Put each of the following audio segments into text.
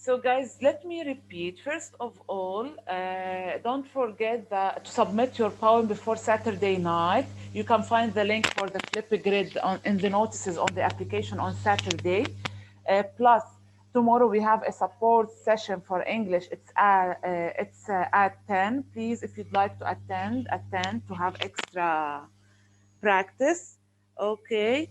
So guys, let me repeat. First of all, don't forget to submit your poem before Saturday night. You can find the link for the flip grid in the notices on the application on Saturday. Plus, tomorrow we have a support session for English. It's at 10. Please, if you'd like to attend, attend to have extra practice. Okay,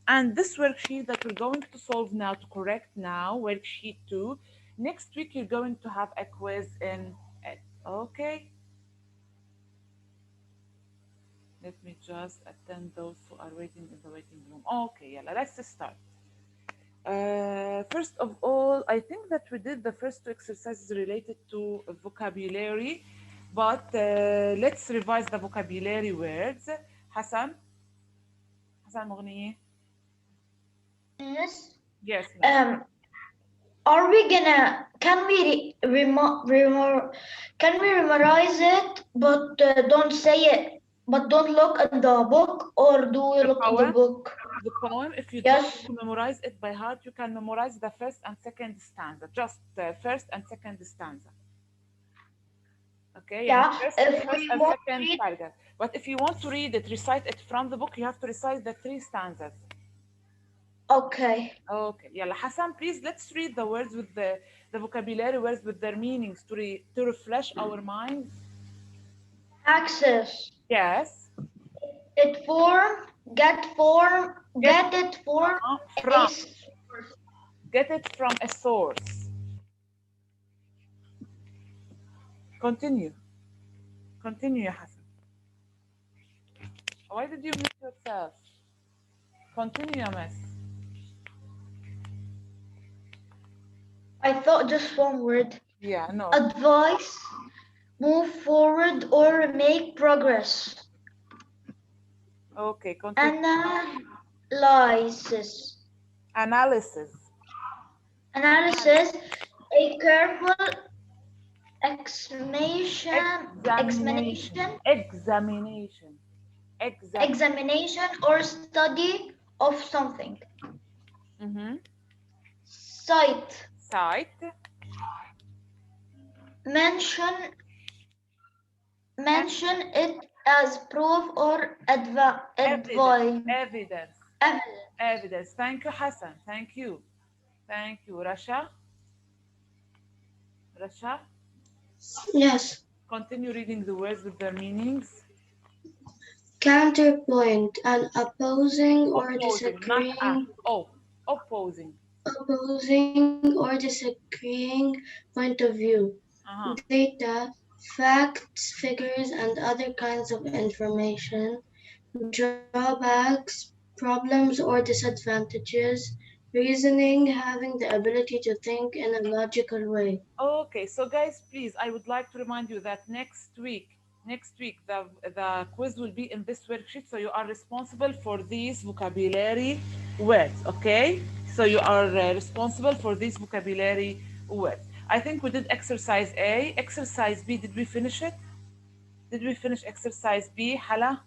and this worksheet that we're going to solve now, to correct now, worksheet 2, next week you're going to have a quiz in it. Okay, let me just attend those who are waiting in the waiting room. Okay, yeah, let's start. First of all, I think that we did the first two exercises related to vocabulary, but let's revise the vocabulary words. Hassan, Hassan Moghniye. Yes. Yes, miss. Are we gonna? Can we memorize it, but don't say it, but don't look at the book, or do we The look at the poem, book? the poem, if you'd like Yes. to memorize it by heart, you can memorize the first and second stanza, just first and second stanza. Okay, يعني Yeah. If first we and want to second read, paragraph. But if you want to read it, recite it from the book, you have to recite the three stanzas. okay. Okay, يلا Hassan, please let's read the words with the vocabulary words with their meanings to refresh our minds. Access. Yes. It form. Get Get it form. from. A Get it from a source. Continue. Continue, ya Hassan. Why did you mute yourself? Continue, ya miss. I thought just one word. Yeah, no. Advice. Move forward or make progress. Okay, continue. Analysis. Analysis. Analysis. A careful examination, Examination. examination or study of something. Mm-hmm. Cite. Cite. Mention mention it as proof or Evidence. advice. Evidence. Evidence. Evidence. Thank you, Hassan. Thank you. Thank you. Rasha. Rasha. Yes. Continue reading the words with their meanings. Counterpoint, an opposing or Opposing, not disagreeing, opposing. opposing or disagreeing point of view. Uh-huh. Data, facts, figures, and other kinds of information. Drawbacks, problems or disadvantages. Reasoning, having the ability to think in a logical way. Okay, so guys, please, I would like to remind you that next week, the quiz will be in this worksheet. So you are responsible for these vocabulary words, okay? So you are responsible for these vocabulary words. I think we did exercise A. Exercise B, did we finish it? Did we finish exercise B, Hala?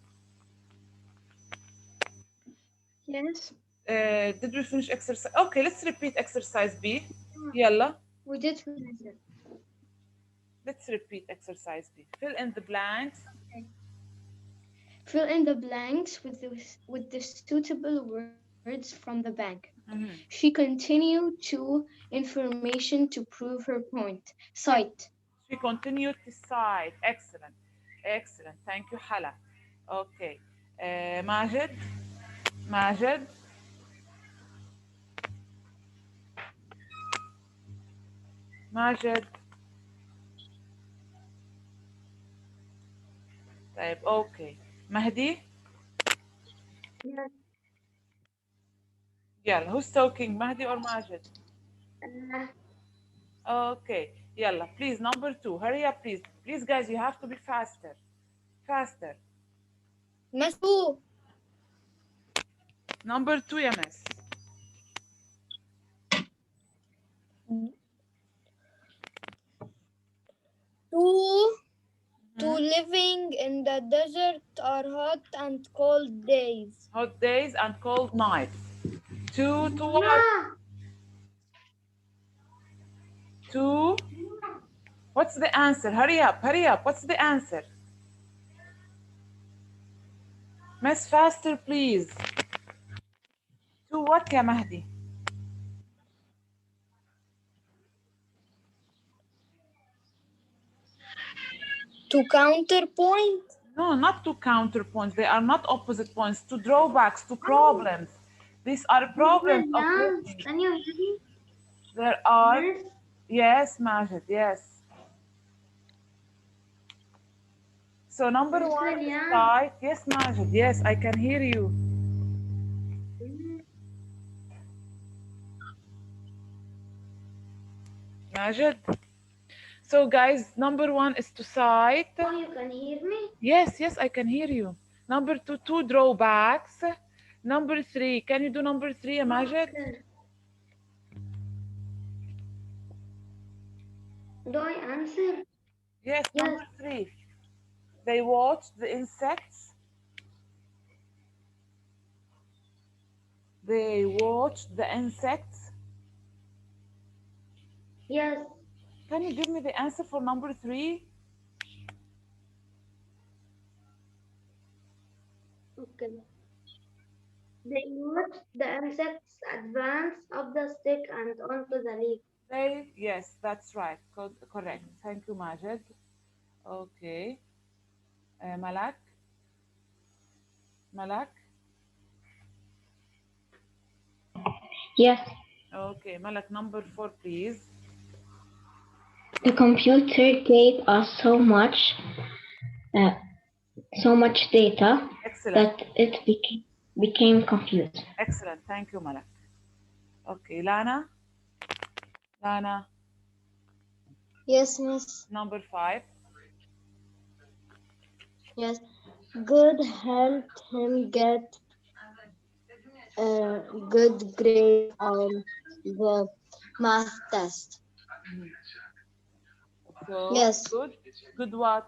Yes, Did we finish exercise? Okay, let's repeat exercise B. Yalla. we did finish it. Let's repeat exercise B. Fill in the blanks. Fill in the blanks with the suitable words from the bank. Mhm. She continued to information to prove her point. Cite. She continued to cite. Excellent. Excellent. Thank you, Hala. Okay. Majid. Majid. Majid. طيب. Okay. Mahdi. Yes. Yalla. Who's talking? Mahdi or Majid? Okay. Yalla. Please, number 2. Hurry up, please. Please, guys, you have to be faster. Faster. Masu. Number 2, ya miss. Two living in the desert are hot and cold days. Hot days and cold nights. 2 to what? 2. What's the answer? Hurry up, hurry up. What's the answer? Miss, faster, please. 2 what يا مهدي؟ To counterpoint. No, not two counterpoints. They are not opposite points. Two drawbacks, two problems. These are problems of listening. Can you hear me? There are, Miss? yes, Majid, yes. So number Miss one is Lilian? right. Yes, Majid, yes, I can hear you. Majid. So guys, number one is to cite. Oh, you can hear me? Yes, yes, I can hear you. Number two, two drawbacks. Number three, can you do number three, Majid? Okay. Do I answer? Yes, Yes. number three. They watched the insects. They watched the insects. Yes. Can you give me the answer for number three? Okay. They watched the insects advance up the stick and onto the leaf. They, yes, that's right. Correct. Thank you, Majid. Okay. Malak? Malak? Yes, Okay, Malak, number four, please. the computer gave us uh, so much data Excellent. that it became confused. Excellent. Thank you, Malak. Okay, Lana? Lana, Yes, Miss. number five. Yes. Good helped him get a good grade on the math test. So, Yes. good. Good what?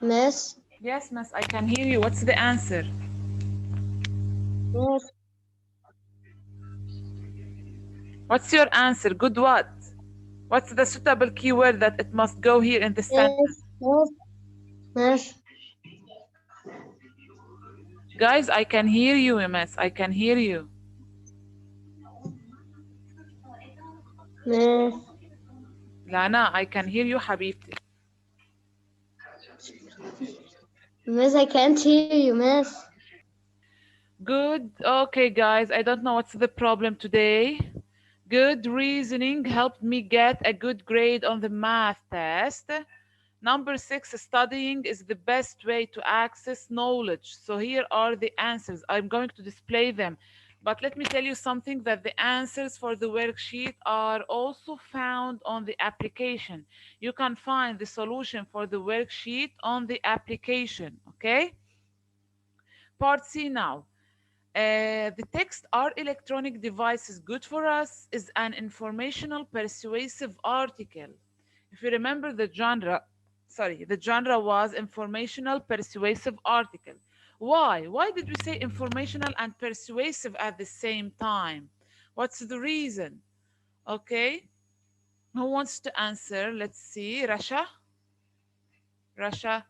Miss. Yes, miss, I can hear you. What's the answer? Yes. What's your answer? Good what? What's the suitable keyword that it must go here in the sentence? Yes. Miss. Guys, I can hear you, miss. I can hear you. Miss. Lana, I can hear you, حبيبتي. Miss, I can't hear you, Miss. Good. Okay, guys, I don't know what's the problem today. Good reasoning helped me get a good grade on the math test. Number 6, studying is the best way to access knowledge. So here are the answers. I'm going to display them. But let me tell you something, that the answers for the worksheet are also found on the application. You can find the solution for the worksheet on the application, okay? Part C now. The text "Are electronic devices good for us?" is an informational persuasive article. If you remember the genre, the genre was informational persuasive article. Why? Why did we say informational and persuasive at the same time? What's the reason? Okay. Who wants to answer? Let's see. Rasha? Rasha?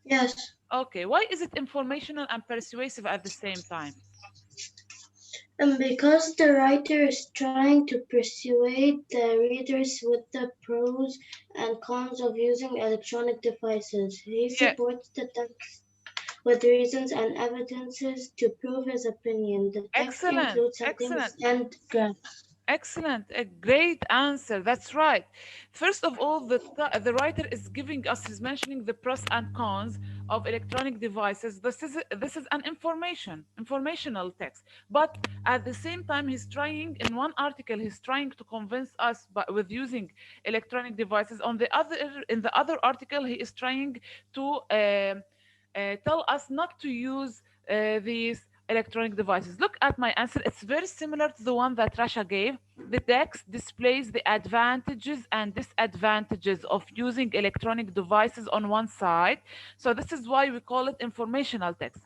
Yes, Okay. Why is it informational and persuasive at the same time? and because the writer is trying to persuade the readers with the pros and cons of using electronic devices, he Yeah. supports the text with reasons and evidences to prove his opinion. The text Excellent. includes Excellent. headings and graphs. Excellent, a great answer. That's right. First of all, the writer is giving us, is mentioning the pros and cons of electronic devices. This is an informational text. But at the same time, he's trying, in one article, he's trying to convince us with using electronic devices. In the other article, he is trying to tell us not to use these electronic devices. Look at my answer. It's very similar to the one that Rasha gave. The text displays the advantages and disadvantages of using electronic devices on one side. So this is why we call it informational text.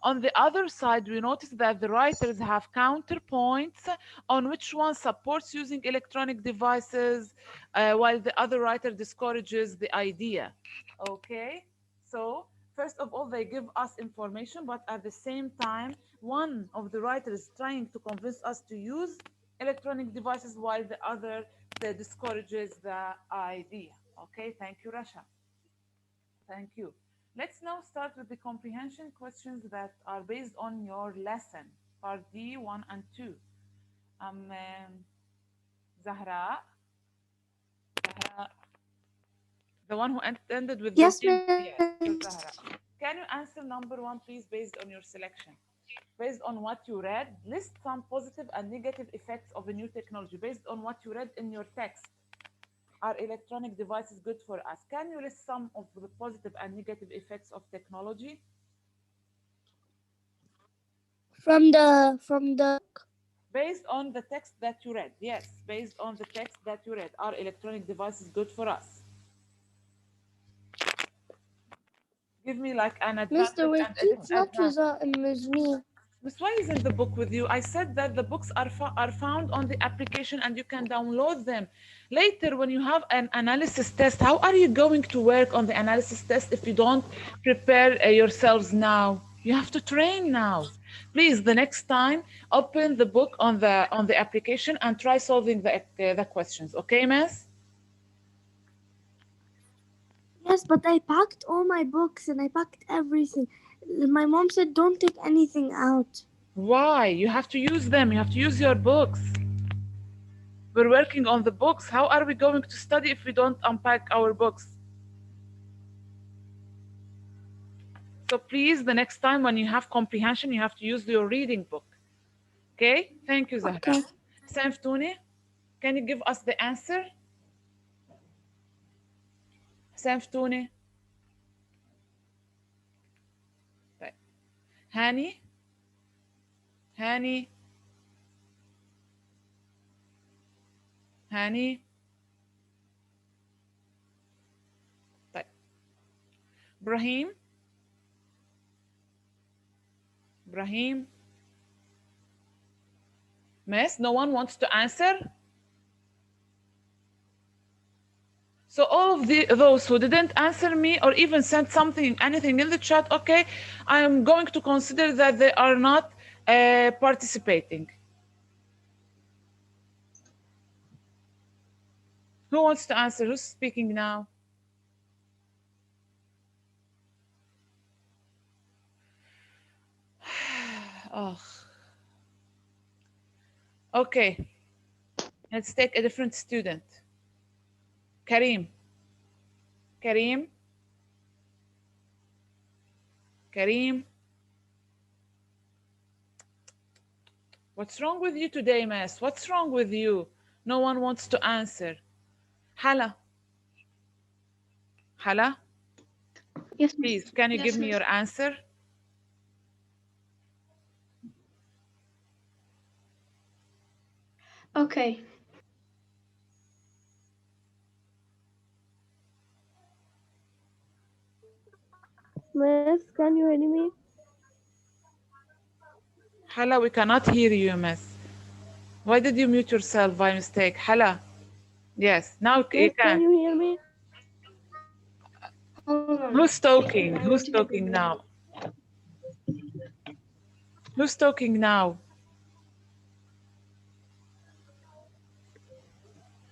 On the other side, we notice that the writers have counterpoints on which one supports using electronic devices, while the other writer discourages the idea. Okay, so first of all, they give us information, but at the same time, one of the writers is trying to convince us to use electronic devices, while the other discourages the idea. Okay, thank you, Rasha. Thank you. Let's now start with the comprehension questions that are based on your lesson, part D, 1 and 2. Zahra, Zahra, the one who ended with the Yes, name. Yes, miss. you're Zahra. Can you answer number one, please, based on your selection? Based on what you read, list some positive and negative effects of a new technology. Based on what you read in your text, are electronic devices good for us? Can you list some of the positive and negative effects of technology? From the Based on the text that you read. Yes, based on the text that you read. Are electronic devices good for us? Give me like an Mr. advantage and a It's not disadvantage. result with me. Miss, why isn't the book with you? I said that the books are found on the application and you can download them. Later, when you have an analysis test, how are you going to work on the analysis test if you don't prepare yourselves now? You have to train now. Please, the next time, open the book on the application and try solving the questions. Okay, Miss? Yes, but I packed all my books and I packed everything. My mom said don't take anything out. Why? You have to use them. You have to use your books. We're working on the books. How are we going to study if we don't unpack our books? So please, the next time when you have comprehension, you have to use your reading book. Okay? Thank you, Zahra. Okay. Samftuni, can you give us the answer? Samftuni. طيب. Hani? Hani? Hani? طيب. Brahim? Brahim? Miss, no one wants to answer? So all of those who didn't answer me or even sent something, anything in the chat, okay, I am going to consider that they are not participating. Who wants to answer? Who's speaking now? Oh, okay. Let's take a different student. Kareem. Kareem. Kareem. What's wrong with you today, Miss? What's wrong with you? No one wants to answer. Hala. Hala, Yes, please, can you give yes, me miss. your answer? Okay. Miss, can you hear me? Hala, we cannot hear you, Miss. Why did you mute yourself by mistake? Hala. Yes, now you Miss, can can. you hear me? Hold on. Who's I talking? want Who's to get talking the now? Who's talking now?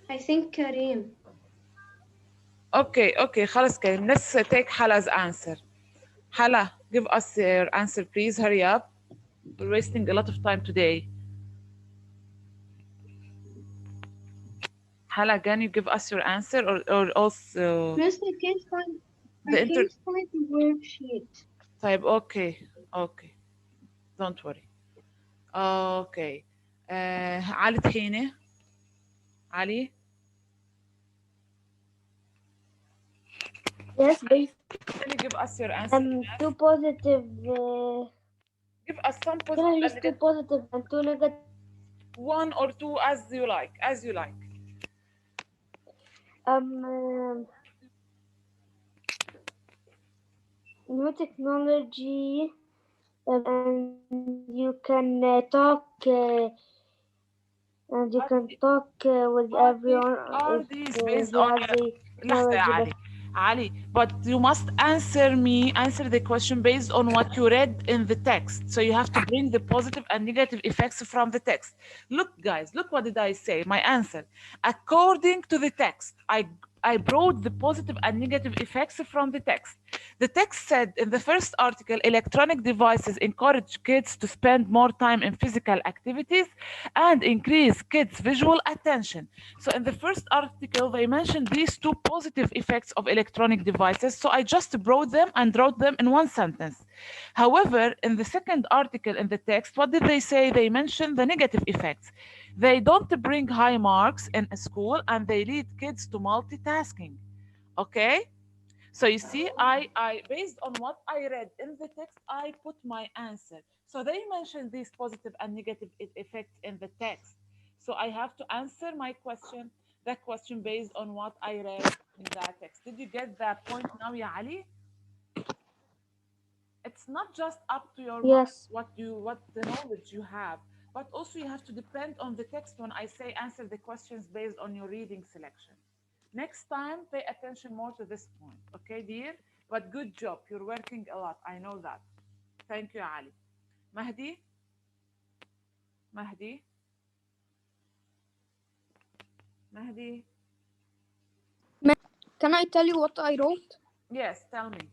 I think Kareem. Okay, okay, خلاص كريم. Let's take Hala's answer. Hala, give us your answer, please. Hurry up. We're wasting a lot of time today. Hala, can you give us your answer or also Miss, I the inter... can't find the worksheet. طيب, okay, okay. Don't worry. Okay. علي طحينة. علي, Yes, based can you give us your answer? two positive. Give us some Can I positive and list two negative. positive and two negative? One or two as you like, as you like. Um, new technology and you can talk with everyone Are if these based he on has your the لحظة يا knowledge علي that. علي, but you must answer the question based on what you read in the text. So you have to bring the positive and negative effects from the text. Look, guys, look what did I say? My answer. According to the text, I brought the positive and negative effects from the text. The text said in the first article, electronic devices encourage kids to spend more time in physical activities and increase kids' visual attention. So in the first article, they mentioned these two positive effects of electronic devices. So I just brought them and wrote them in one sentence. However, in the second article in the text, what did they say? They mentioned the negative effects. They don't bring high marks in a school and they lead kids to multitasking. Okay? So you see, I based on what I read in the text, I put my answer. So they mentioned these positive and negative effects in the text. So I have to answer my question, that question based on what I read in that text. Did you get that point now, Ya Ali? It's not just up to your mind Yes. what the knowledge you have, but also you have to depend on the text when I say answer the questions based on your reading selection. Next time, pay attention more to this point, okay, dear? But good job. You're working a lot. I know that. Thank you, Ali. Mahdi? Mahdi? Mahdi? Can I tell you what I wrote? Yes, tell me.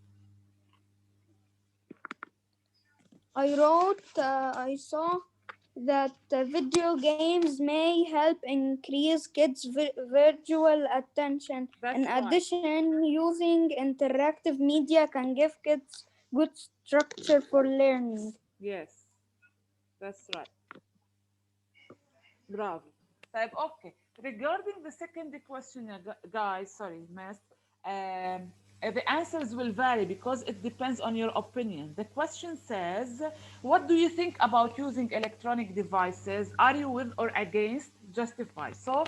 I saw that video games may help increase kids' visual attention. In That's right. addition, using interactive media can give kids good structure for learning. Yes, that's right. Bravo. طيب, okay. Regarding the second question, guys, sorry, miss, the answers will vary because it depends on your opinion. The question says, what do you think about using electronic devices? Are you with or against? Justify. So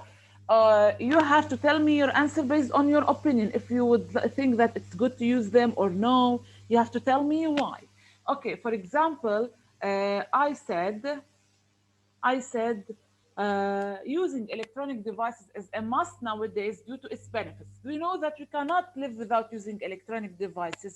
you have to tell me your answer based on your opinion. If you would think that it's good to use them or no, you have to tell me why. Okay, for example, I said using electronic devices is a must nowadays due to its benefits. We know that we cannot live without using electronic devices,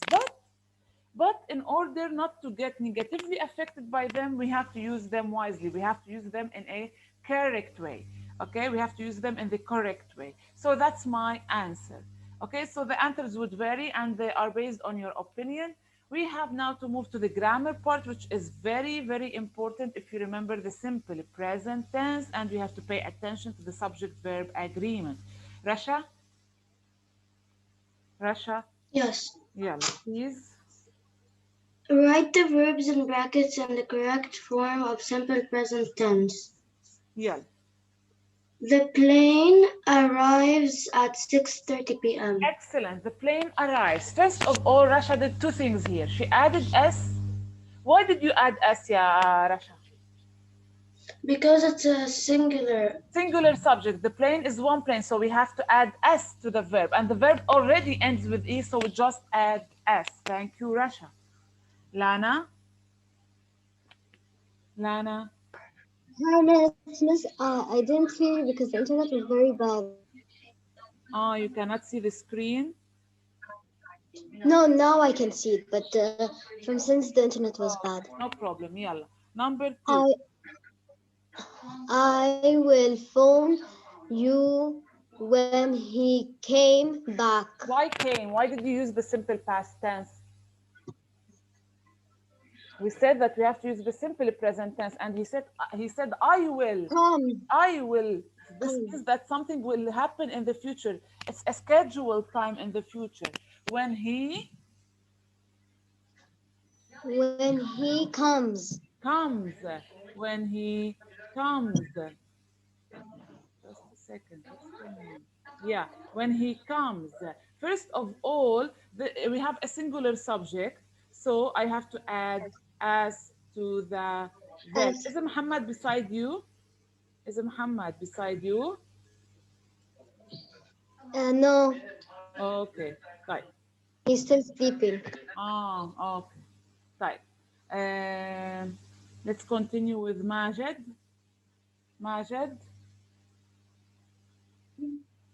but in order not to get negatively affected by them, we have to use them wisely. We have to use them in a correct way. Okay, we have to use them in the correct way. So that's my answer. Okay, so the answers would vary and they are based on your opinion. We have now to move to the grammar part, which is very, very important if you remember the simple present tense, and we have to pay attention to the subject verb agreement. Rasha, Rasha, Yes. yalla, please. Write the verbs in brackets in the correct form of simple present tense. Yalla. The plane arrives at 6:30 p.m. Excellent. The plane arrives. First of all, Rasha did two things here. She added S. Why did you add S, ya Rasha? Because it's a singular. Singular subject. The plane is one plane, so we have to add S to the verb. And the verb already ends with E, so we just add S. Thank you, Rasha. Lana? Lana? Hi, Miss. I didn't hear you because the internet was very bad. Oh, you cannot see the screen? No, now I can see it, but from since the internet was Oh, bad. no problem. Yalla. Number two. I I will phone you when he came back. Why came? Why did you use the simple past tense? We said that we have to use the simple present tense, and he said I will. Come, I will. This come. means that something will happen in the future. It's a scheduled time in the future. When he When he comes. comes. When he comes. Just a second. What's going on? Yeah, when he comes. First of all, we have a singular subject, so I have to add as to the verb. As Is Muhammad beside you? Is Muhammad beside you? no, Okay, right. he's still sleeping. Okay. طيب. Let's continue with Majid. Majid.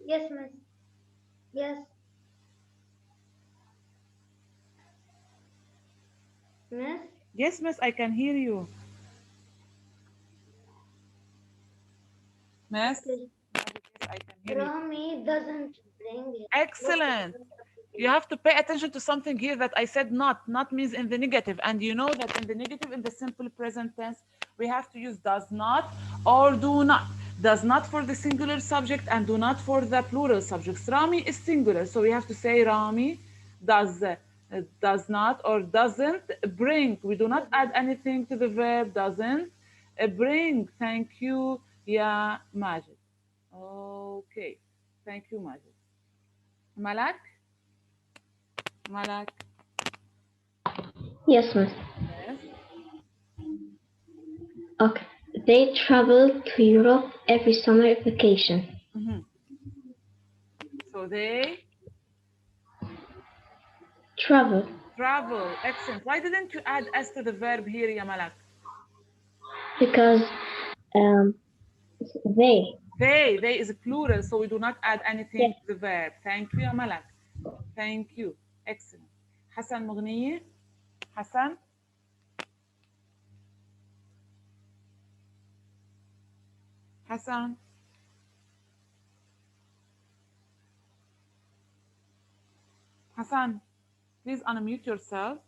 Yes, miss. Yes, miss. Yes, miss, I can hear you. Miss, Okay. Majid, yes, I can hear you. Rami doesn't bring his book in Excellent. front of You you. have to pay attention to something here that I said not. Not means in the negative. And you know that in the negative, in the simple present tense, we have to use does not or do not. Does not for the singular subject and do not for the plural subjects. Rami is singular, so we have to say Rami does not or doesn't bring. We do not add anything to the verb doesn't bring. Thank you, Ya Majid. Okay. Thank you, Majid. Malak? Malak? Yes, miss. Yes. Okay. They travel to Europe every summer vacation. Mhm. So they Travel travel. Excellent. Why didn't you add S to the verb here, Ya Malak? because um, they. They is a plural, so we do not add anything Yes. to the verb. Thank you, Ya Malak. Thank you. Excellent. Hassan Mughniye? Hassan? Hassan? Hassan, please unmute yourself.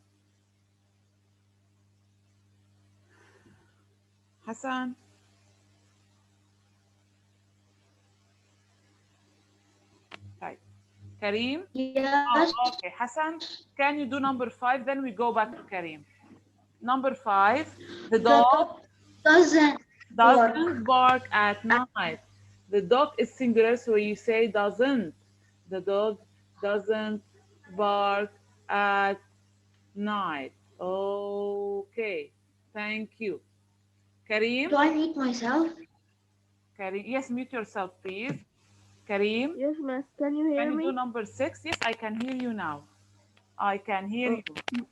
Hassan? Right. Kareem? Yes, Okay. Hassan, can you do number 5? Then we go back to Kareem. Number 5, the the dog dog doesn't doesn't bark. bark at night. The dog is singular, so you say doesn't. The dog doesn't bark at night. Okay. Thank you. Kareem? Do I mute myself? Kareem, yes, mute yourself, please. Kareem, Yes, miss. Can you can hear you do me? number 6? Yes, I can hear you now. I can hear Uh, you.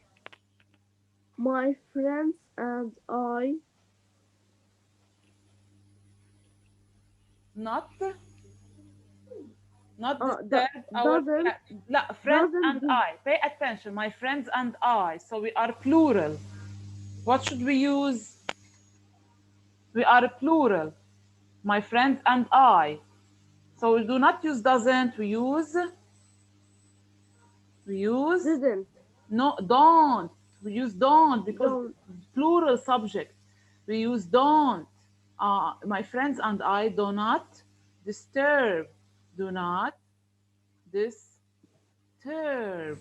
my friends and I Not not do, disturb our doesn't friends doesn't and dis- I. Pay attention, my friends and I. So we are plural. What should we use? We are plural. My friends and I. So we do not use doesn't. We use didn't no don't. We use don't because don't plural subject. We use don't. My friends and I do not disturb. Do not disturb.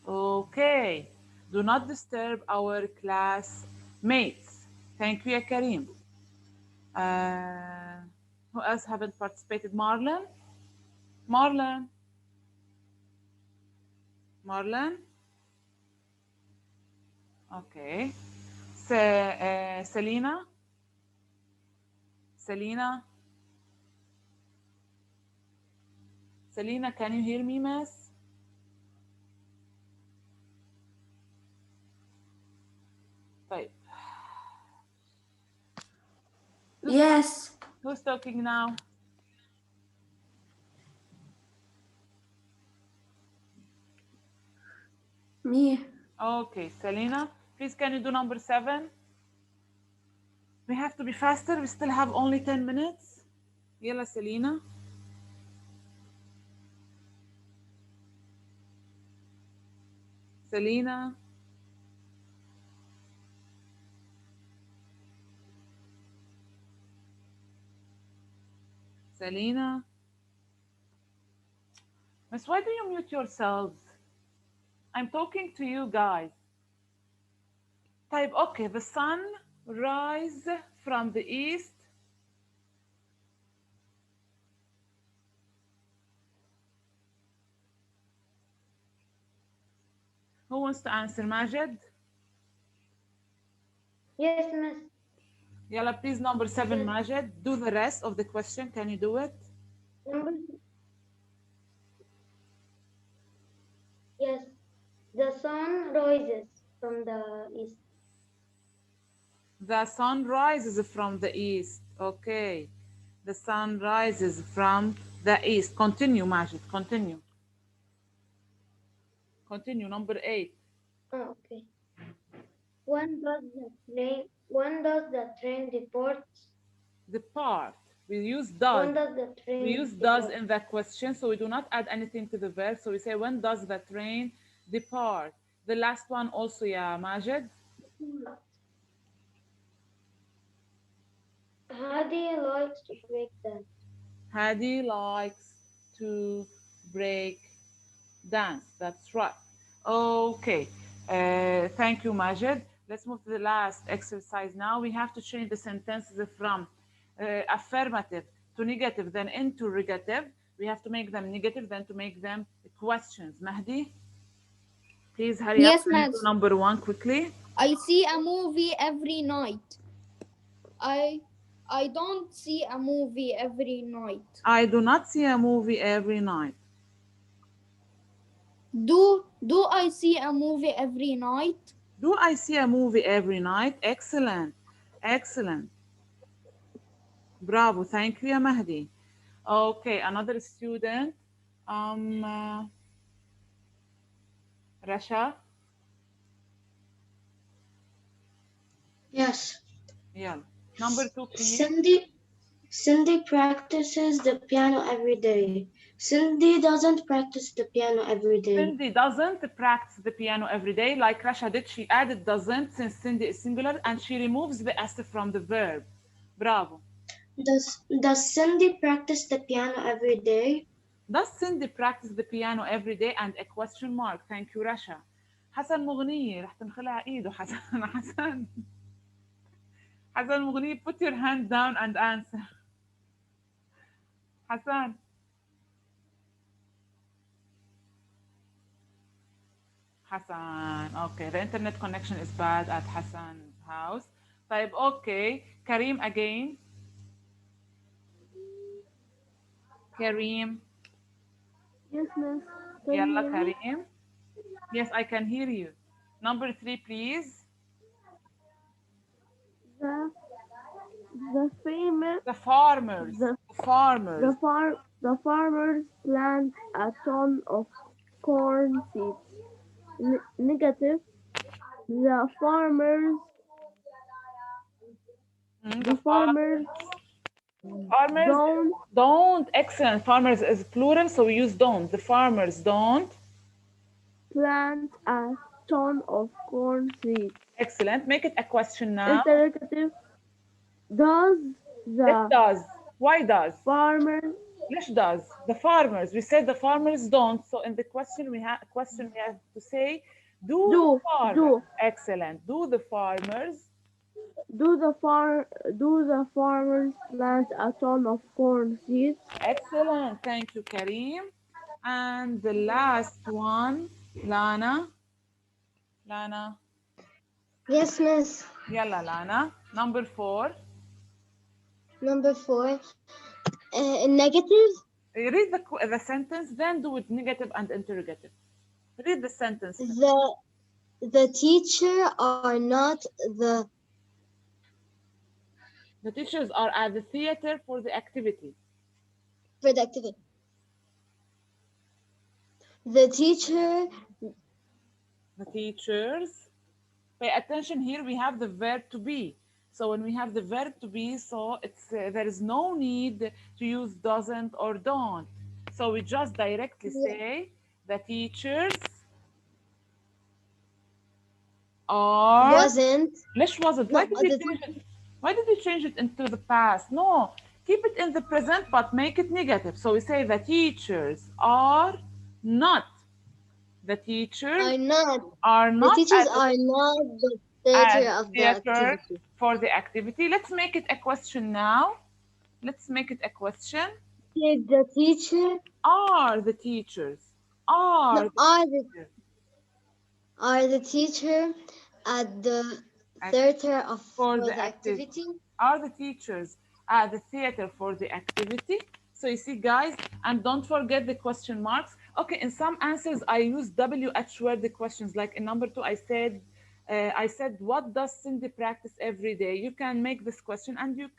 Okay. Do not disturb our classmates. Thank you, ya Karim. Uh, who else haven't participated? Marlon? Marlon? Marlon? Okay. Selena? Selena? Selena, can you hear me, miss? طيب. Yes, Who's talking now? me. Okay, Selena. Please, can you do number 7? We have to be faster. We still have only 10 minutes. يلا Selena. Selena. Selena. Miss, why do you mute yourselves? I'm talking to you guys. طيب, okay, the sun rise from the east. Who wants to answer? Majid? Yes, miss. Yalla, please, number 7, Yes. Majid. Do the rest of the question. Can you do it? Number, yes. The sun rises. from the east. The sun rises from the east. Okay. The sun rises from the east. Continue, Majid. Continue. Continue. Number 8. Oh, okay. When does the train depart? Depart. We use does. When does the We train use does depart? in the question, so we do not add anything to the verb. So we say, when does the train depart? The last one also, yeah, Majid. Hadi likes to break dance. Hadi likes to break dance. That's right. Okay. Thank you, Majid. Let's move to the last exercise now. We have to change the sentences from affirmative to negative, then interrogative. We have to make them negative, then to make them questions. Mahdi, please hurry up. Yes, Can you do Max. number 1 quickly? I see a movie every night. I I don't see a movie every night. I do not see a movie every night. Do I see a movie every night? Do I see a movie every night? Excellent. Excellent. Bravo. Thank you, ya Mahdi. Okay, another student. Um, uh, Rasha. Yes. Yeah. Number 2, please. Cindy practices the piano every day. Cindy doesn't practice the piano every day. Cindy doesn't practice the piano every day like Rasha did. She added doesn't since Cindy is singular and she removes the s from the verb. Bravo. Does Cindy practice the piano every day? Does Cindy practice the piano every day? And a question mark. Thank you, Rasha. حسن مغنية رح تنخلع ايده حسن حسن حسن مغنية put your hand down and answer. حسن. Hassan. Okay, the internet connection is bad at Hassan's house. طيب, okay. Kareem again. Kareem. Yes, miss. Can you Yalla, hear me? Kareem. Yes, I can hear you. Number 3, please. The the famous The farmers. the Farmers. the farmers plant a ton of corn seeds. Negative. The farmers Mm, the farmers farmers don't don't. Excellent. Farmers is plural, so we use don't. The farmers don't. plant a ton of corn seeds. Excellent. Make it a question now. Interrogative. Does It the does. Why does? farmer ليش does? The farmers. We said the farmers don't. So in the question we have to say do the farmers. Excellent. Do the farmers. do the farmers plant a ton of corn seeds? Excellent. Thank you, Kareem. And the last one, Lana. Lana. Yes, miss. Yalla, Lana. Number 4. Number 4. Negative. Read the sentence, then do it negative and interrogative. Read the sentence. The teacher are not the The teachers are at the theater for the activity. productive. The teachers. Pay attention here. We have the verb to be. So when we have the verb to be, so it's there is no need to use doesn't or don't. So we just directly say the teachers are. wasn't. ليش wasn't? No, Why did you change it into the past? No, keep it in the present, but make it negative. So we say the teachers are not. The teachers are not. The teachers are not the theater of the activity. For the activity. Let's make it a question now. Let's make it a question. The teacher Are the teachers? Are the teacher at the theater for the activity? Are the teachers at the theater for the activity? So you see, guys, and don't forget the question marks. Okay, in some answers I use WH word the questions. Like in number 2, I said I said, what does Cindy practice every day? You can make this question and you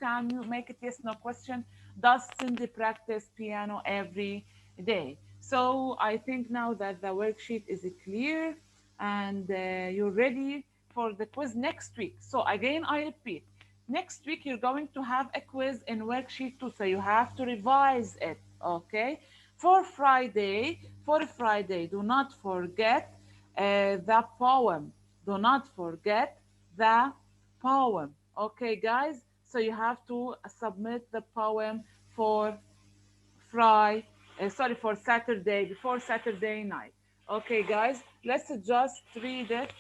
make it yes, no question. Does Cindy practice piano every day? So I think now that the worksheet is clear and you're ready for the quiz next week. So again, I repeat, next week you're going to have a quiz in worksheet 2, so you have to revise it, okay? For Friday, do not forget the poem. Do not forget the poem. Okay, guys? So you have to submit the poem for for Saturday, before Saturday night. Okay, guys? Let's just read it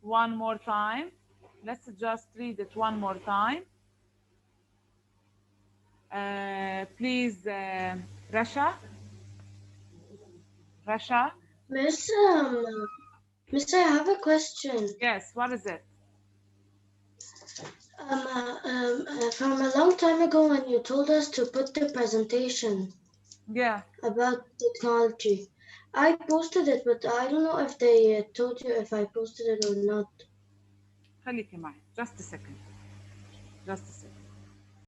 one more time. Let's just read it one more time. Please, Rasha. Rasha. Miss, Miss, I have a question. Yes, what is it? From a long time ago when you told us to put the presentation Yeah. about technology, I posted it, but I don't know if they told you if I posted it or not. خليكي معي. Just a second. Just a second.